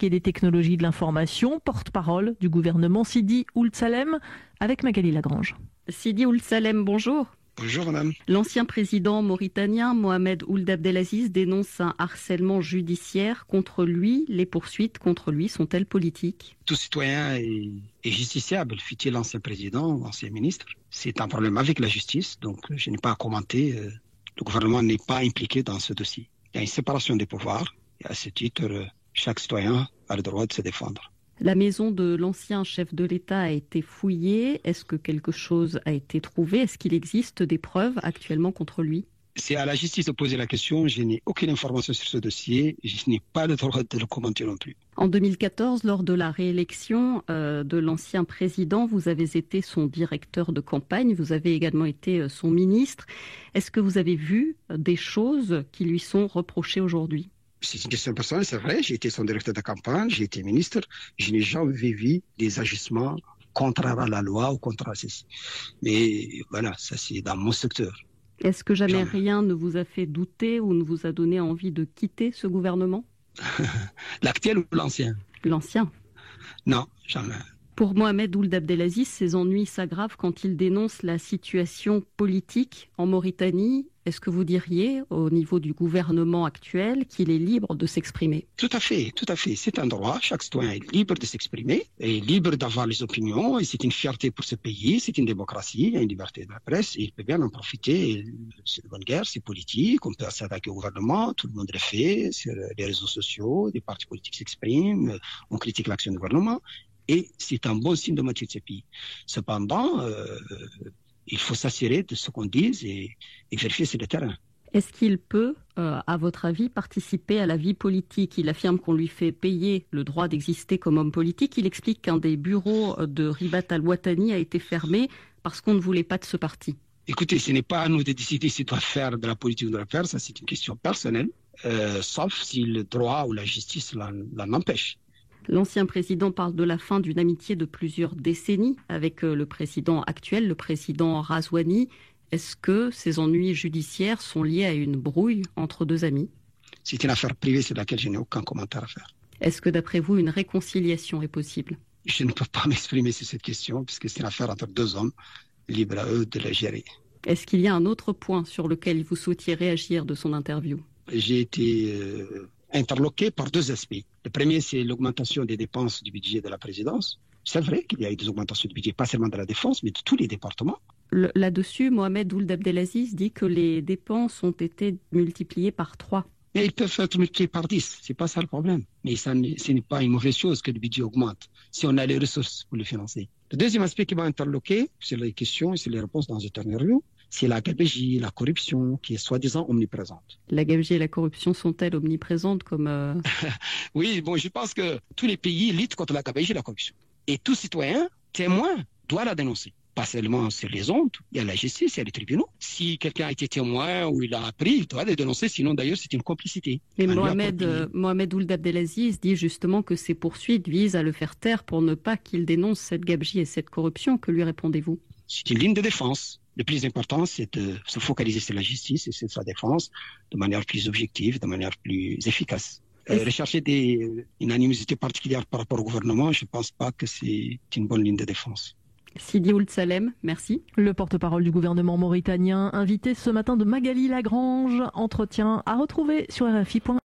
Et des technologies de l'information, porte-parole du gouvernement Sidi Ould Salem, avec Magali Lagrange. Sidi Ould Salem, bonjour. Bonjour madame. L'ancien président mauritanien Mohamed Ould Abdelaziz dénonce un harcèlement judiciaire contre lui. Les poursuites contre lui sont-elles politiques? Tout citoyen est justiciable, fut-il l'ancien président ou ancien ministre. C'est un problème avec la justice, donc je n'ai pas à commenter. Le gouvernement n'est pas impliqué dans ce dossier. Il y a une séparation des pouvoirs et à ce titre, chaque citoyen a le droit de se défendre. La maison de l'ancien chef de l'État a été fouillée. Est-ce que quelque chose a été trouvé? Est-ce qu'il existe des preuves actuellement contre lui? C'est à la justice de poser la question. Je n'ai aucune information sur ce dossier. Je n'ai pas le droit de le commenter non plus. En 2014, lors de la réélection de l'ancien président, vous avez été son directeur de campagne. Vous avez également été son ministre. Est-ce que vous avez vu des choses qui lui sont reprochées aujourd'hui? C'est une question personnelle, c'est vrai. J'ai été son directeur de campagne, j'ai été ministre. Je n'ai jamais vu des agissements contraires à la loi ou contraires à ceci. Mais voilà, ça c'est dans mon secteur. Est-ce que jamais rien ne vous a fait douter ou ne vous a donné envie de quitter ce gouvernement? L'actuel ou l'ancien? L'ancien. Non, jamais. Pour Mohamed Ould Abdelaziz, ses ennuis s'aggravent quand il dénonce la situation politique en Mauritanie. Est-ce que vous diriez, au niveau du gouvernement actuel, qu'il est libre de s'exprimer? Tout à fait, tout à fait. C'est un droit. Chaque citoyen est libre de s'exprimer, est libre d'avoir les opinions, et c'est une fierté pour ce pays, c'est une démocratie, il y a une liberté de la presse, et il peut bien en profiter. C'est une bonne guerre, c'est politique, on peut s'attaquer au gouvernement, tout le monde le fait, sur les réseaux sociaux, des partis politiques s'expriment, on critique l'action du gouvernement. Et c'est un bon signe de moitié de ce pays. Cependant, il faut s'assurer de ce qu'on dit et vérifier sur le terrain. Est-ce qu'il peut, à votre avis, participer à la vie politique? Il affirme qu'on lui fait payer le droit d'exister comme homme politique. Il explique qu'un des bureaux de Ribat al-Watani a été fermé parce qu'on ne voulait pas de ce parti. Écoutez, ce n'est pas à nous de décider s'il doit faire de la politique ou de la faire. Ça, c'est une question personnelle, sauf si le droit ou la justice l'en empêche. L'ancien président parle de la fin d'une amitié de plusieurs décennies avec le président actuel, le président Razouani. Est-ce que ces ennuis judiciaires sont liés à une brouille entre deux amis? C'est une affaire privée sur laquelle je n'ai aucun commentaire à faire. Est-ce que d'après vous, une réconciliation est possible? Je ne peux pas m'exprimer sur cette question puisque c'est une affaire entre deux hommes, libre à eux de la gérer. Est-ce qu'il y a un autre point sur lequel vous souhaitiez réagir de son interview? J'ai été interloqué par deux aspects. Le premier, c'est l'augmentation des dépenses du budget de la présidence. C'est vrai qu'il y a eu des augmentations de budget, pas seulement de la défense, mais de tous les départements. Là-dessus, Mohamed Ould Abdelaziz dit que les dépenses ont été multipliées par 3. Mais ils peuvent être multipliés par 10, c'est pas ça le problème. Mais ce n'est pas une mauvaise chose que le budget augmente, si on a les ressources pour le financer. Le deuxième aspect qui m'a interloqué sur les questions et sur les réponses dans cette interview, c'est la gabegie, la corruption qui est soi-disant omniprésente. La gabegie et la corruption sont-elles omniprésentes comme Oui, bon, je pense que tous les pays luttent contre la gabegie et la corruption. Et tout citoyen, témoin, doit la dénoncer. Pas seulement sur les ondes, il y a la justice, il y a les tribunaux. Si quelqu'un a été témoin ou il a appris, il doit les dénoncer, sinon d'ailleurs c'est une complicité. Mais Mohamed Ould Abdelaziz dit justement que ces poursuites visent à le faire taire pour ne pas qu'il dénonce cette gabegie et cette corruption. Que lui répondez-vous? C'est une ligne de défense. Le plus important, c'est de se focaliser sur la justice et sur sa défense de manière plus objective, de manière plus efficace. Rechercher une animosité particulière par rapport au gouvernement, je ne pense pas que c'est une bonne ligne de défense. Sidi Ould Salem, merci. Le porte-parole du gouvernement mauritanien, invité ce matin de Magali Lagrange. Entretien à retrouver sur RFI.